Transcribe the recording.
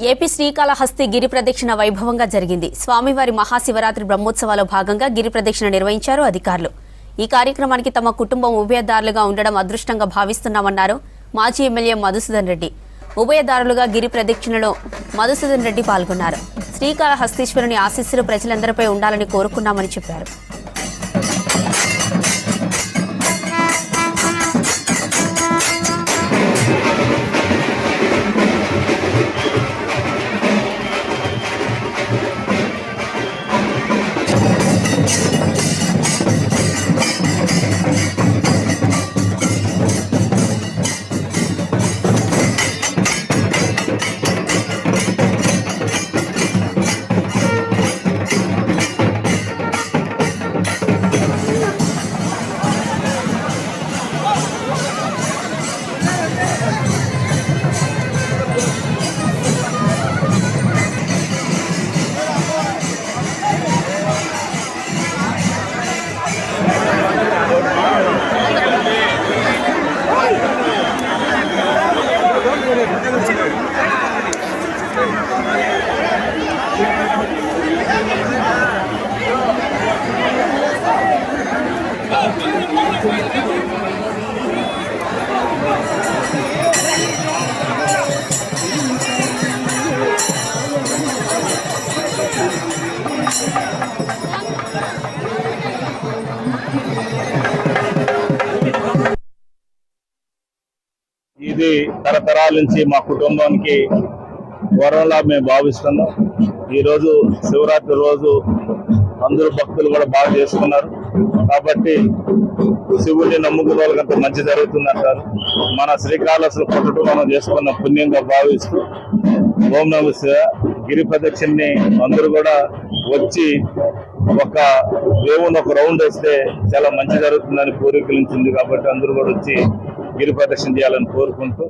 AP Srikalahasti గిరి ప్రదక్షిణ వైభవంగా జరిగింది. స్వామివారి మహాశివరాత్రి బ్రహ్మోత్సవాల్లో భాగంగా గిరి ప్రదక్షిణ నిర్వహించారు అధికారులు. ఈ కార్యక్రమానికి తమ కుటుంబం ఉభయదారులుగా ఉండడం అదృష్టంగా భావిస్తున్నామన్నారు మాజీ ఎమ్మెల్యే మధుసూదన్ రెడ్డి. ఉభయదారులుగా గిరి ప్రదక్షిణలో మధుసూదన్ రెడ్డి పాల్గొన్నారు. శ్రీకాళహస్తీశ్వరుని ఆశీస్సులు ప్రజలందరిపై ఉండాలని కోరుకున్నామని చెప్పారు. ఇది తరతరాల నుంచి మా కుటుంబానికి వరంలా మేము భావిస్తున్నాం. ఈరోజు శివరాత్రి రోజు అందరూ భక్తులు కూడా బాగా చేసుకున్నారు కాబట్టి శివుడిని నమ్ముకున్న వాళ్ళకంత మంచి జరుగుతుందంటారు. మన శ్రీకాళహస్తి పుట్టడం మనం చేసుకున్న పుణ్యంగా భావిస్తూ ఓం నమః శివాయ గిరి ప్రదక్షిణని అందరూ కూడా వచ్చి ఒక దేవుని ఒక రౌండ్ వేస్తే చాలా మంచి జరుగుతుందని కోరికలించింది కాబట్టి అందరూ కూడా వచ్చి గిరి ప్రదక్షిణ చేయాలని కోరుకుంటూ